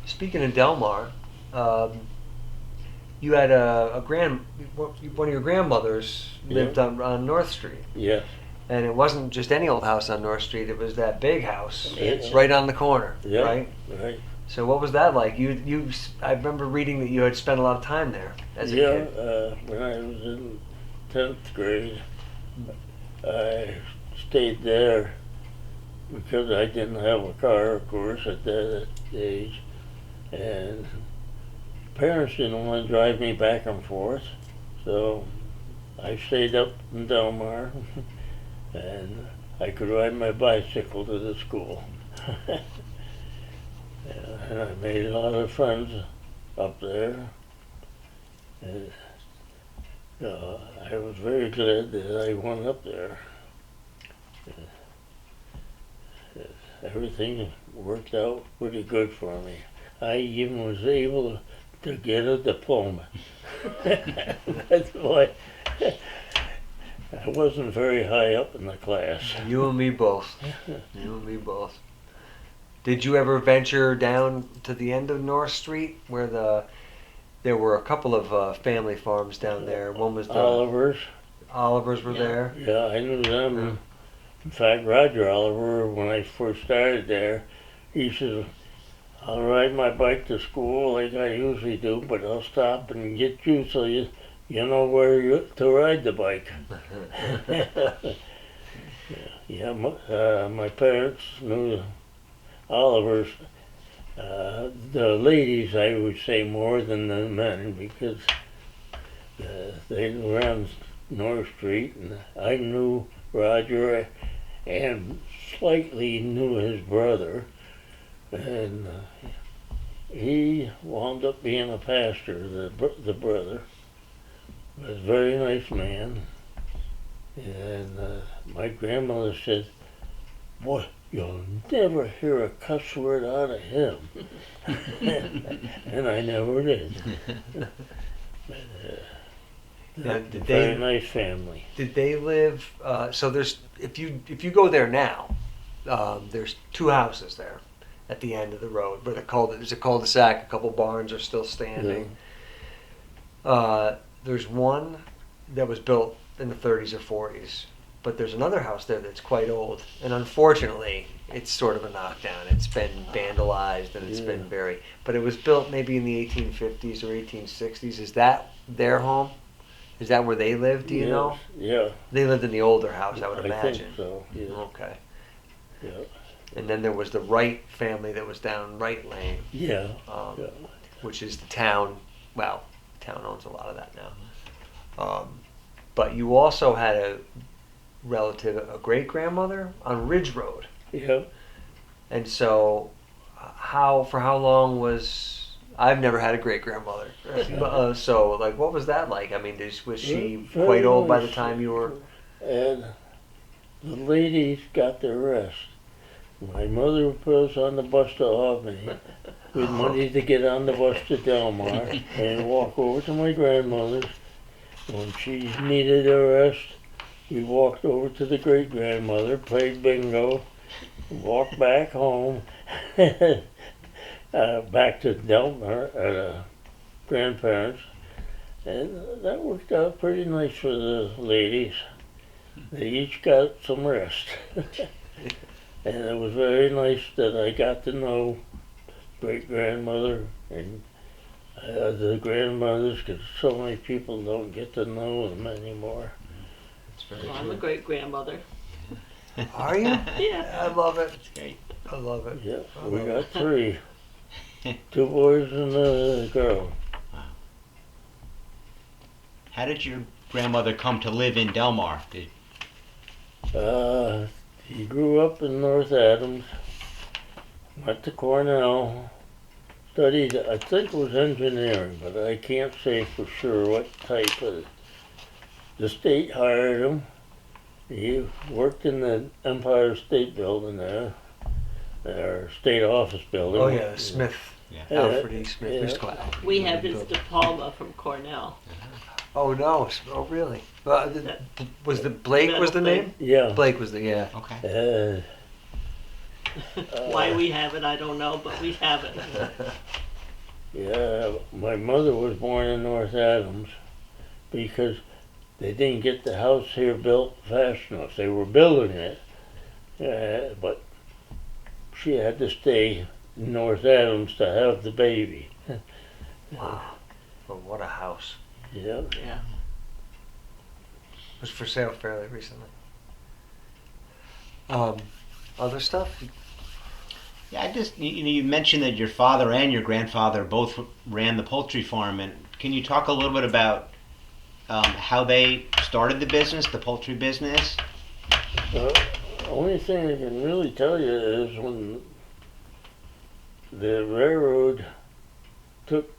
Speaking of Delmar, you had one of your grandmothers lived Yeah. on North Street, Yes. and it wasn't just any old house on North Street. It was that big house, It's right on the corner, Yeah. right? Right. So what was that like? I remember reading that you had spent a lot of time there as a Yeah. kid. When I was in 10th grade, I stayed there because I didn't have a car, of course, at that age, and parents didn't want to drive me back and forth, so I stayed up in Delmar, and I could ride my bicycle to the school. And I made a lot of friends up there. And I was very glad that I went up there. Everything worked out pretty good for me. I even was able to get a diploma. That's why I wasn't very high up in the class. You and me both. You and me both. Did you ever venture down to the end of North Street where there were a couple of family farms down there? One was the Olivers were Yeah. there. Yeah, I knew them. Yeah. In fact, Roger Oliver, when I first started there, he said, I'll ride my bike to school like I usually do, but I'll stop and get you so you know where to ride the bike. Yeah, my parents knew Oliver's, the ladies, I would say, more than the men, because they ran North Street, and I knew Roger and slightly knew his brother, and he wound up being a pastor, the brother. Was a very nice man, and my grandmother said, boy, you'll never hear a cuss word out of him. And I never did. Very nice family. Did they live? So there's if you go there now, there's two houses there at the end of the road where there's a cul-de-sac. A couple barns are still standing. There's one that was built in the 30s or 40s, but there's another house there that's quite old, and unfortunately, it's sort of a knockdown. It's been vandalized, and it's been but it was built maybe in the 1850s or 1860s. Is that their home? Is that where they lived? Do you know? Yeah. They lived in the older house, I would I imagine. think so. Yeah. Okay. Yeah. And then there was the Wright family that was down Wright Lane, Yeah. which is the town. Well, the town owns a lot of that now. But you also had a a great grandmother on Ridge Road. Yeah. And so, for how long was? I've never had a great grandmother. So, like, what was that like? I mean, was she quite old by the time you were? And the ladies got their rest. My mother would put us on the bus to Albany with money to get on the bus to Delmar and walk over to my grandmother's. When she needed a rest, we walked over to the great grandmother, played bingo, walked back home, back to Delmar, grandparents, and that worked out pretty nice for the ladies. They each got some rest. And it was very nice that I got to know great grandmother and the grandmothers, because so many people don't get to know them anymore. Well, I'm a great grandmother. Are you? Yeah. I love it. That's great. I love it. Yeah, we got three. 2 boys and a girl. Wow. How did your grandmother come to live in Delmar? He grew up in North Adams, went to Cornell, studied, I think it was engineering, but I can't say for sure what type of. The state hired him. He worked in the Empire State Building there, or State Office Building. Oh yeah, Smith. Yeah. Alfred E. Smith. Yeah. We used to call it Alfred We E. have his Smith. diploma from Cornell. Oh no! Oh really? Was the Blake was the name? Yeah. Blake was the Okay. Why we have it, I don't know, but we have it. Yeah, my mother was born in North Adams because they didn't get the house here built fast enough. They were building it, but she had to stay in North Adams to have the baby. Wow. Well, what a house. Yeah. Yeah. It was for sale fairly recently. Other stuff? Yeah, you mentioned that your father and your grandfather both ran the poultry farm, and can you talk a little bit about how they started the business, the poultry business? The only thing I can really tell you is when the railroad took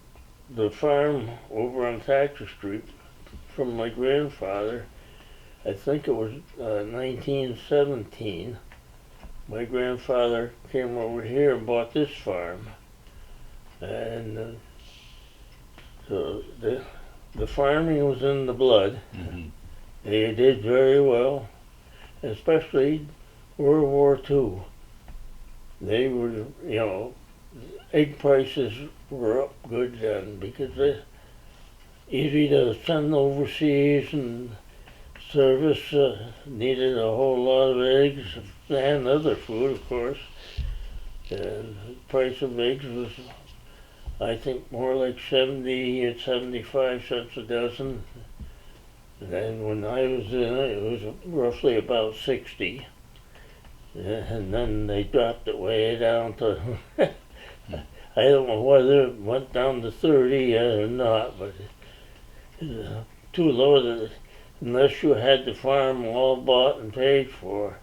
the farm over on Thatcher Street from my grandfather, I think it was 1917. My grandfather came over here and bought this farm, and so the farming was in the blood. Mm-hmm. They did very well, especially World War II. They were, egg prices were up good then because they're easy to send overseas, and service needed a whole lot of eggs and other food, of course. And the price of eggs was, I think, more like 70 and 75 cents a dozen. And when I was in it was roughly about 60. And then they dropped it way down to, I don't know whether it went down to 30 or not, but too low that unless you had the farm all bought and paid for,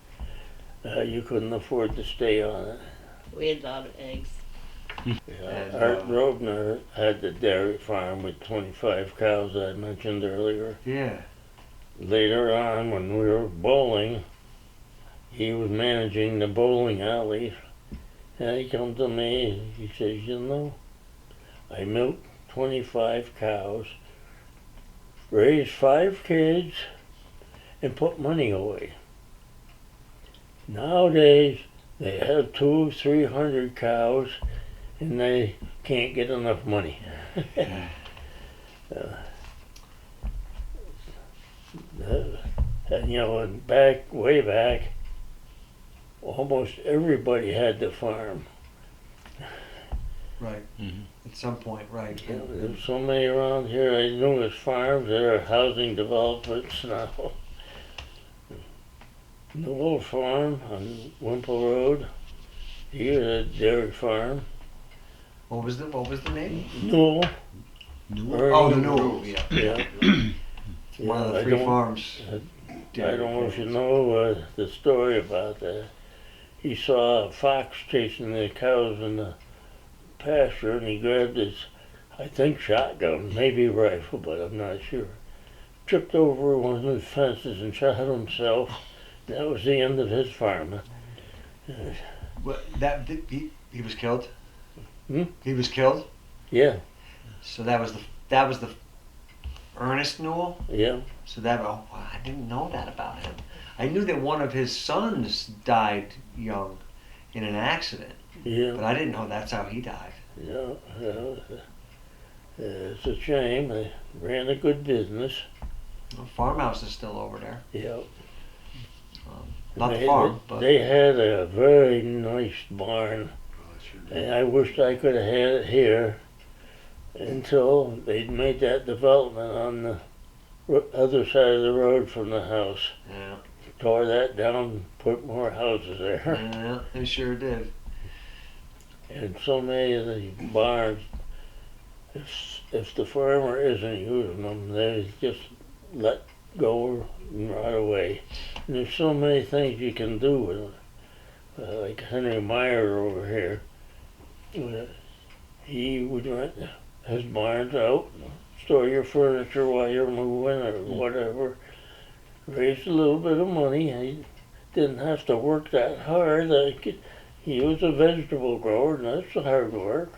you couldn't afford to stay on it. We had a lot of eggs. Yeah. And, Art Robner had the dairy farm with 25 cows I mentioned earlier. Yeah. Later on, when we were bowling, he was managing the bowling alley. And he come to me and he says, I milked 25 cows, raised 5 kids, and put money away. Nowadays, they have 200-300 cows, and they can't get enough money. And way back, almost everybody had the farm. Right. Mm-hmm. At some point, right. There's so many around here I knew as farms. There are housing developments now. Newell Farm on Wimple Road. Here's a dairy farm. What was the name? Newell. Oh, the Newell. Yeah. Yeah. One of the I 3 don't- farms. I don't know if you know the story about that. He saw a fox chasing the cows in the pasture, and he grabbed his, I think, shotgun, maybe rifle, but I'm not sure. Tripped over one of the fences and shot himself. That was the end of his farm. What, he was killed? Hmm? He was killed? Yeah, So that was the Ernest Newell? yeah. So wow, I didn't know that about him. I knew that one of his sons died young in an accident, Yeah, but I didn't know that's how he died. yeah. It's a shame. They ran a good business. The farmhouse is still over there. Yeah. Not the farm, but They had a very nice barn. And I wished I could have had it here until they'd made that development on the other side of the road from the house. yeah, Tore that down, put more houses there. yeah, they sure did. And so many of the barns, if the farmer isn't using them, they just let go and rot away. And there's so many things you can do with them. Like Henry Meyer over here, he would rent his barns out, store your furniture while you're moving or whatever. Raised a little bit of money. He didn't have to work that hard. He was a vegetable grower, and that's hard work.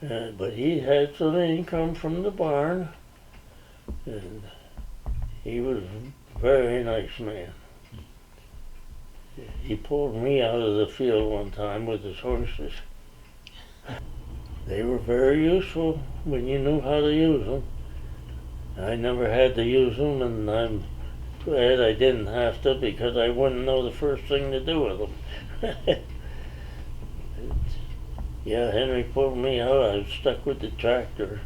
But he had some income from the barn, and he was a very nice man. he pulled me out of the field one time with his horses. They were very useful when you knew how to use them. I never had to use them, and I'm glad I didn't have to, because I wouldn't know the first thing to do with them. Yeah, Henry pulled me out. I was stuck with the tractor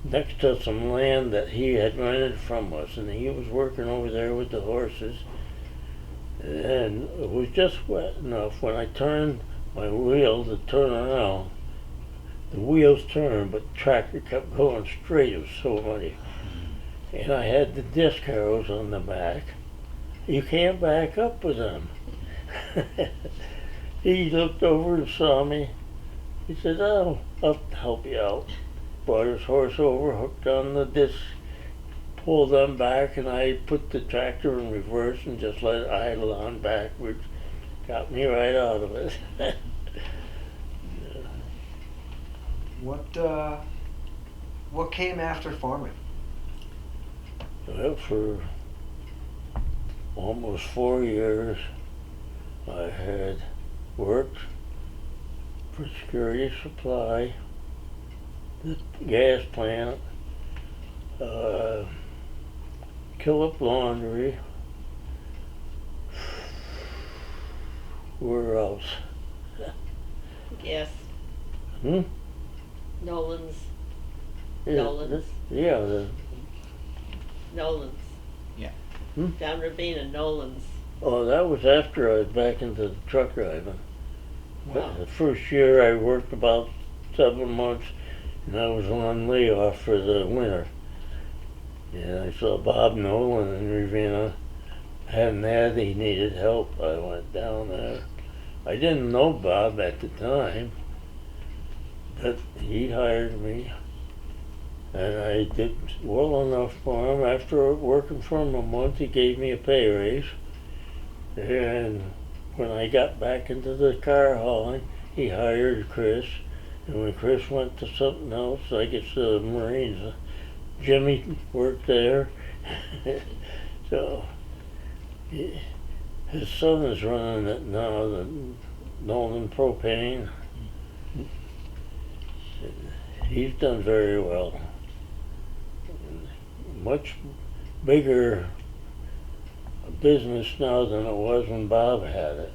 next to some land that he had rented from us, and he was working over there with the horses. And it was just wet enough when I turned my wheel to turn around. The wheels turned, but the tractor kept going straight. It was so muddy. And I had the disc harrows on the back. You can't back up with them. He looked over and saw me. He said, "Oh, I'll help you out." Brought his horse over, hooked on the disc, pulled them back, and I put the tractor in reverse and just let it idle on backwards. Got me right out of it. What came after farming? Well, for almost 4 years, I had worked for Security Supply, the gas plant, Killip Laundry. Where else? Yes. Hmm? Nolan's. Yeah, Nolan's. Yeah, Nolan's. Yeah. Down Rabina, Nolan's. that was after I was back into the truck driving. Wow. The first year I worked about 7 months, and I was on layoff for the winter. And I saw Bob Nolan in Ravenna. Had an ad, he needed help. I went down there. I didn't know Bob at the time, but he hired me. And I did well enough for him. After working for him a month, he gave me a pay raise. And when I got back into the car hauling, he hired Chris. And when Chris went to something else, I guess the Marines, Jimmy worked there. So his son is running it now, the Nolan Propane. He's done very well. Much bigger business now than it was when Bob had it.